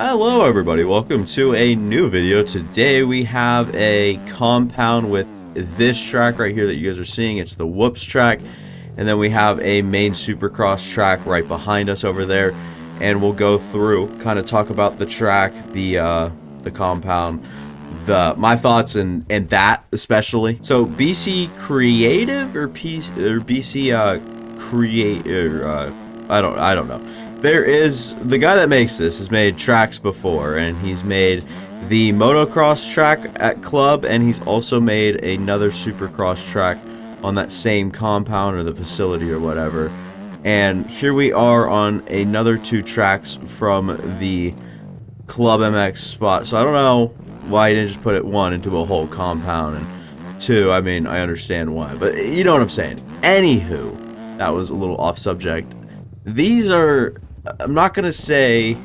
Hello everybody, welcome to a new video. Today we have a compound with this track right here that you guys are seeing. It's the Whoops track, and then we have a main Supercross track right behind us over there, and we'll go through, kind of talk about the track, the compound, my thoughts and that especially. So BC Creative or BC Creator, I don't know. There is the guy that makes this has made tracks before, and he's made the Motocross track at Club, and he's also made another Supercross track on that same compound or the facility or whatever. And here we are on another two tracks from the Club MX spot. So I don't know why he didn't just put it one into a whole compound, and two, I mean, I understand why, but you know what I'm saying. Anywho, that was a little off subject. These are, I'm not gonna say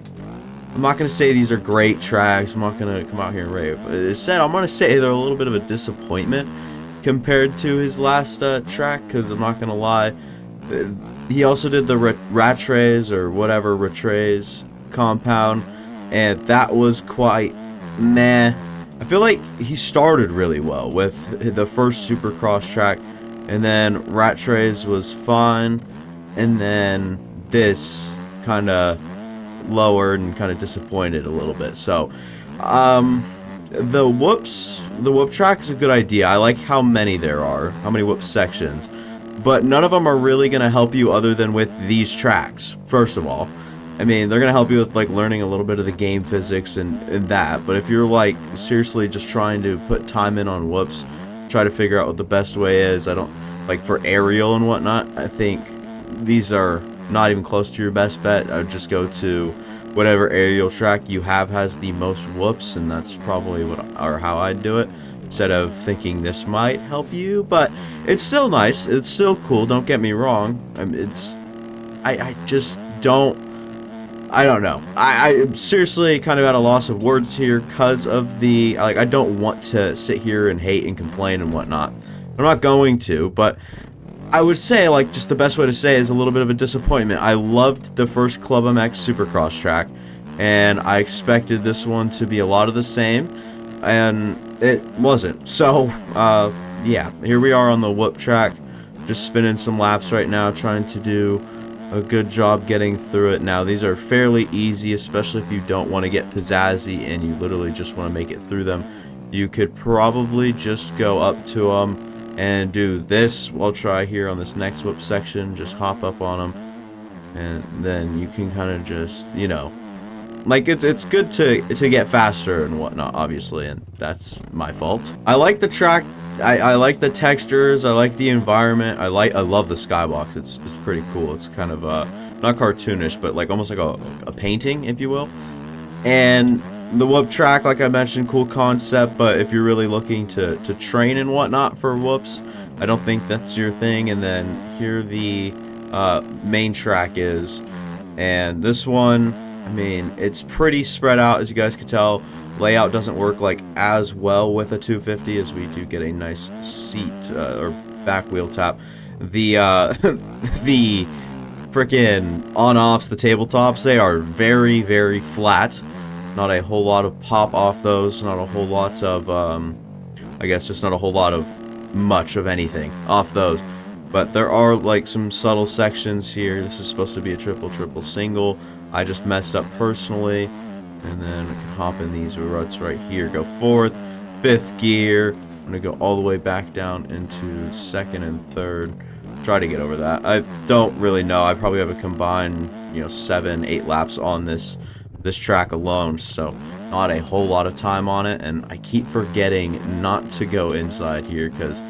these are great tracks. I'm not gonna come out here and rave. Instead, I'm gonna say they're a little bit of a disappointment compared to his last track, because I'm not gonna lie, he also did the Ratrays or whatever Ratrays compound, and that was quite meh. I feel like he started really well with the first Supercross track, and then Ratrays was fine, and then this kind of lowered and kind of disappointed a little bit. So the whoop track is a good idea. I like how many there are, how many whoop sections, but none of them are really going to help you other than with these tracks. First of all, I mean, they're going to help you with like learning a little bit of the game physics and that, but if you're like seriously just trying to put time in on whoops, try to figure out what the best way is, I don't like for aerial and whatnot, I think these are not even close to your best bet. I would just go to whatever aerial track you have has the most whoops, and that's probably what or how I'd do it, instead of thinking this might help you. But it's still nice, it's still cool, don't get me wrong. I just don't, I don't know. I'm seriously kind of at a loss of words here because of the, like, I don't want to sit here and hate and complain and whatnot. I'm not going to, but I would say, like, just the best way to say is a little bit of a disappointment. I loved the first Club MX Supercross track, and I expected this one to be a lot of the same, and it wasn't. So, yeah, here we are on the whoop track, just spinning some laps right now, trying to do a good job getting through it. Now, these are fairly easy, especially if you don't want to get pizzazzy and you literally just want to make it through them. You could probably just go up to them and do this. We'll try here on this next whoop section, just hop up on them, and then you can kind of just, you know, like it's good to get faster and whatnot, obviously, and that's my fault. I like the track, I like the textures, I like the environment, I love the skybox. It's pretty cool. It's kind of not cartoonish, but like almost like a painting, if you will. And the whoop track, like I mentioned, cool concept, but if you're really looking to train and whatnot for whoops, I don't think that's your thing. And then here the main track is, and this one, I mean, it's pretty spread out, as you guys can tell. Layout doesn't work like as well with a 250, as we do get a nice seat or back wheel tap. The the frickin' on-offs, the tabletops, they are very, very flat. Not a whole lot of pop off those, not a whole lot of, I guess just not a whole lot of much of anything off those. But there are like some subtle sections here. This is supposed to be a triple single. I just messed up personally. And then I can hop in these ruts right here, go fourth, fifth gear. I'm gonna go all the way back down into second and third. Try to get over that. I don't really know. I probably have a combined, 7-8 laps on this track alone, so not a whole lot of time on it, and I keep forgetting not to go inside here because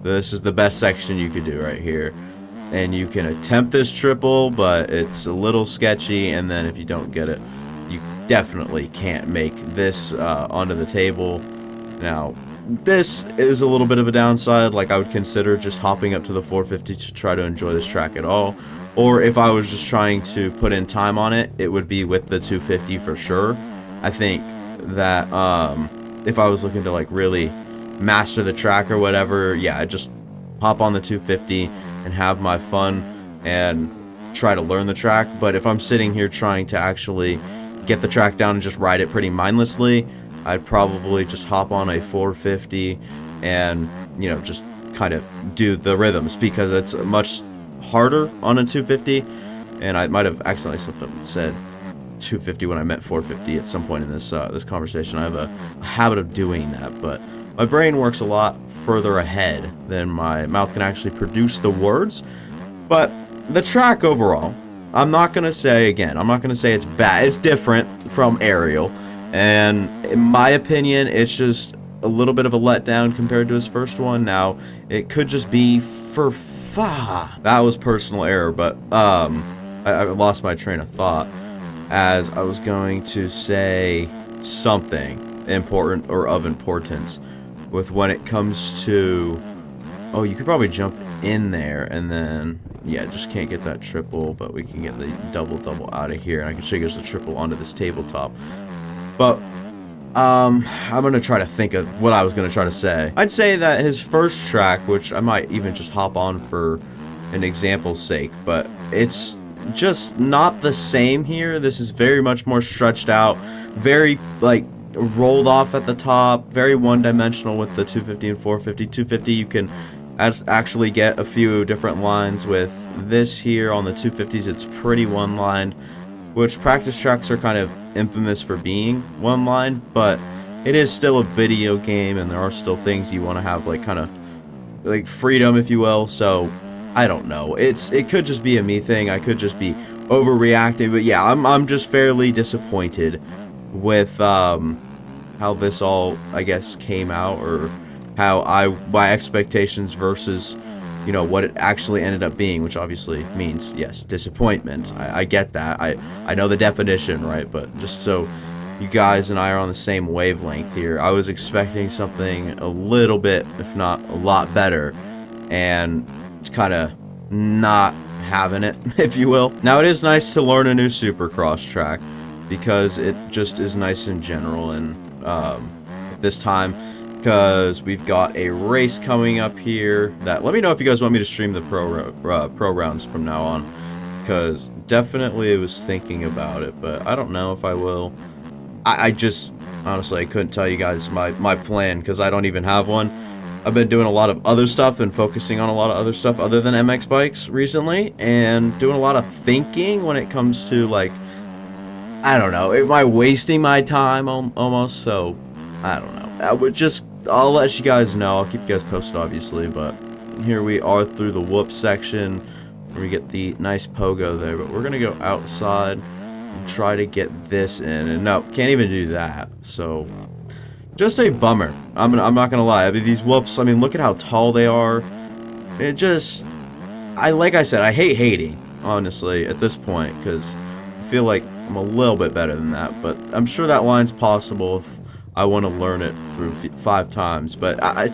this is the best section you could do right here. And you can attempt this triple, but it's a little sketchy, and then if you don't get it, you definitely can't make this onto the table. Now, this is a little bit of a downside. Like, I would consider just hopping up to the 450 to try to enjoy this track at all. Or if I was just trying to put in time on it, it would be with the 250 for sure. I think that if I was looking to like really master the track or whatever, yeah, I'd just hop on the 250 and have my fun and try to learn the track. But if I'm sitting here trying to actually get the track down and just ride it pretty mindlessly, I'd probably just hop on a 450 and, you know, just kind of do the rhythms, because it's much harder on a 250. And I might have accidentally slipped up and said 250 when I meant 450 at some point in this this conversation. I have a habit of doing that, but my brain works a lot further ahead than my mouth can actually produce the words. But the track overall, I'm not going to say, again, I'm not going to say it's bad. It's different from Aerial, and in my opinion, it's just a little bit of a letdown compared to his first one. Now, it could just be for that was personal error, but I lost my train of thought as I was going to say something important or of importance with when it comes to, oh, you could probably jump in there and then, yeah, just can't get that triple, but we can get the double out of here, and I can show you guys the triple onto this tabletop. But I'm going to try to think of what I was going to try to say. I'd say that his first track, which I might even just hop on for an example's sake, but it's just not the same here. This is very much more stretched out, very, like, rolled off at the top, very one-dimensional with the 250 and 450. 250, you can actually get a few different lines. With this here on the 250s, it's pretty one-lined, which practice tracks are kind of infamous for being one line, but it is still a video game, and there are still things you want to have, like, kind of like freedom, if you will. So I don't know, it could just be a me thing, I could just be overreacting, but yeah, I'm just fairly disappointed with how this all, I guess, came out, or how my expectations versus, you know, what it actually ended up being, which obviously means, yes, disappointment. I get that. I know the definition, right? But just so you guys and I are on the same wavelength here, I was expecting something a little bit, if not a lot better, and kind of not having it, if you will. Now, it is nice to learn a new Supercross track, because it just is nice in general, and this time, because we've got a race coming up here that, let me know if you guys want me to stream the pro rounds from now on, because definitely I was thinking about it, but I don't know if I will. I just, honestly, I couldn't tell you guys my plan, because I don't even have one. I've been doing a lot of other stuff and focusing on a lot of other stuff other than MX bikes recently, and doing a lot of thinking when it comes to, like, I don't know, am I wasting my time almost? So I don't know. I'll let you guys know. I'll keep you guys posted, obviously, but here we are through the whoop section, where we get the nice pogo there, but we're gonna go outside and try to get this in, and no, can't even do that. So just a bummer. I'm not gonna lie. I mean, these whoops, I mean, look at how tall they are. It just, like I said, I hate hating, honestly, at this point, because I feel like I'm a little bit better than that, but I'm sure that line's possible if I want to learn it through 5 times. But I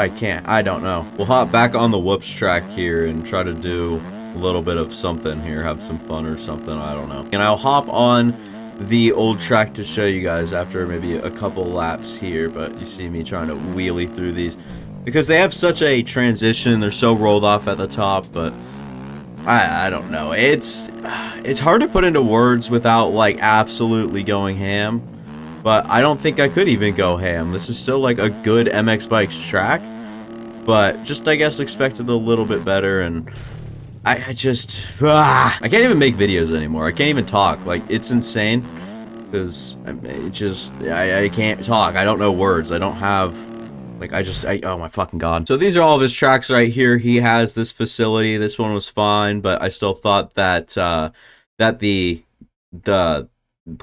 can't, I don't know. We'll hop back on the whoops track here and try to do a little bit of something here, have some fun or something, I don't know. And I'll hop on the old track to show you guys after maybe a couple laps here, but you see me trying to wheelie through these, because they have such a transition, they're so rolled off at the top, but I don't know. It's hard to put into words without, like, absolutely going ham. But I don't think I could even go ham. This is still, like, a good MX bikes track, but just, I guess, expected a little bit better. And I can't even make videos anymore. I can't even talk. Like, it's insane, because I can't talk. I don't know words. I don't have, like, oh my fucking god. So these are all of his tracks right here. He has this facility. This one was fine, but I still thought that that the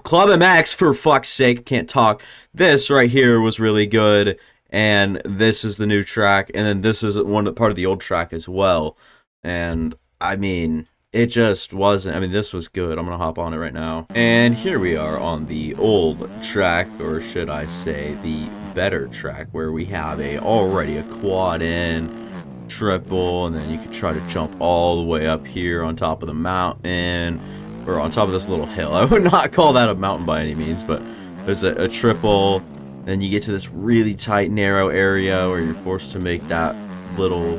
Club MX, for fuck's sake, can't talk. This right here was really good, and this is the new track, and then this is part of the old track as well. And I mean, it just wasn't. I mean, this was good. I'm gonna hop on it right now. And here we are on the old track, or should I say the better track, where we have already a quad in, triple, and then you could try to jump all the way up here on top of the mountain, or on top of this little hill. I would not call that a mountain by any means, but there's a triple, then you get to this really tight, narrow area where you're forced to make that little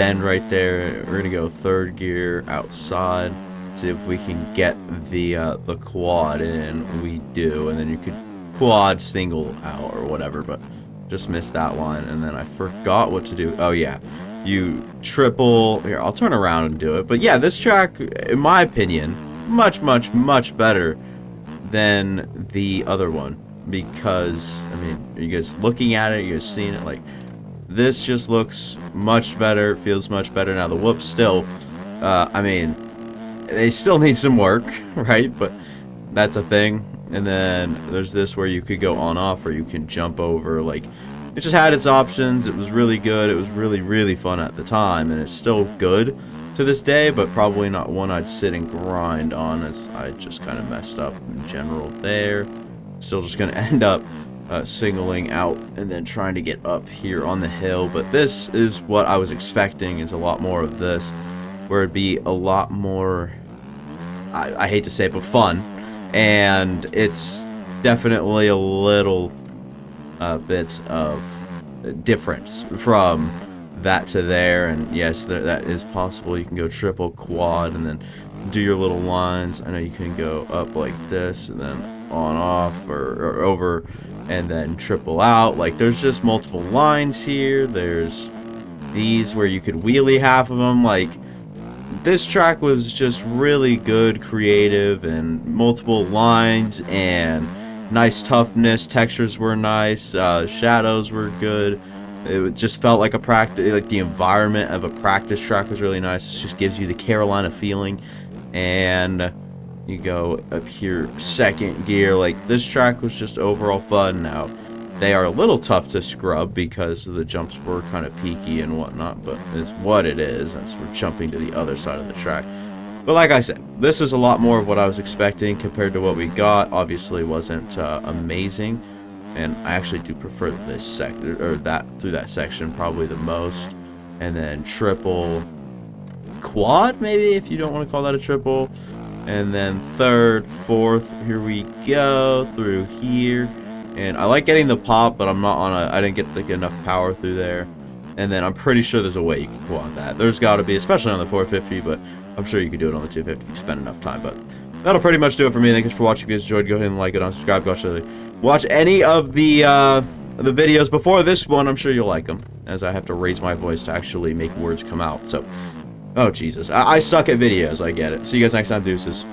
bend right there. We're gonna go third gear outside. See if we can get the quad in. We do, and then you could quad single out or whatever, but just missed that line. And then I forgot what to do. Oh yeah, you triple. Here, I'll turn around and do it. But yeah, this track, in my opinion, much better than the other one, because I mean, you guys looking at it, you're seeing it, like, this just looks much better, feels much better. Now the whoops still, I mean, they still need some work, right? But that's a thing. And then there's this where you could go on off, or you can jump over. Like, it just had its options. It was really good. It was really fun at the time, and it's still good to this day, but probably not one I'd sit and grind on, as I just kind of messed up in general there. Still just gonna end up singling out and then trying to get up here on the hill. But this is what I was expecting, is a lot more of this, where it'd be a lot more, I hate to say it, but fun. And it's definitely a little bit of difference from that to there. And yes, that is possible. You can go triple quad and then do your little lines. I know you can go up like this and then on off, or over and then triple out. Like, there's just multiple lines here. There's these where you could wheelie half of them. Like, this track was just really good, creative, and multiple lines and nice toughness. Textures were nice, shadows were good. It just felt like a practice, like the environment of a practice track was really nice. It just gives you the Carolina feeling. And you go up here, second gear. Like, this track was just overall fun. Now, they are a little tough to scrub because the jumps were kind of peaky and whatnot, but it's what it is, as we're jumping to the other side of the track. But like I said, this is a lot more of what I was expecting compared to what we got. Obviously, wasn't amazing, and I actually do prefer this sector, or that through that section, probably the most. And then triple quad, maybe, if you don't want to call that a triple. And then third, fourth, here we go through here. And I like getting the pop, but I'm not on a, I didn't get like enough power through there. And then I'm pretty sure there's a way you can quad that. There's got to be, especially on the 450, but I'm sure you could do it on the 250 if you spend enough time. But that'll pretty much do it for me. Thank you for watching. If you guys enjoyed, go ahead and like it, unsubscribe. Go actually watch any of the videos before this one. I'm sure you'll like them, as I have to raise my voice to actually make words come out. So, oh Jesus, I suck at videos. I get it. See you guys next time, deuces.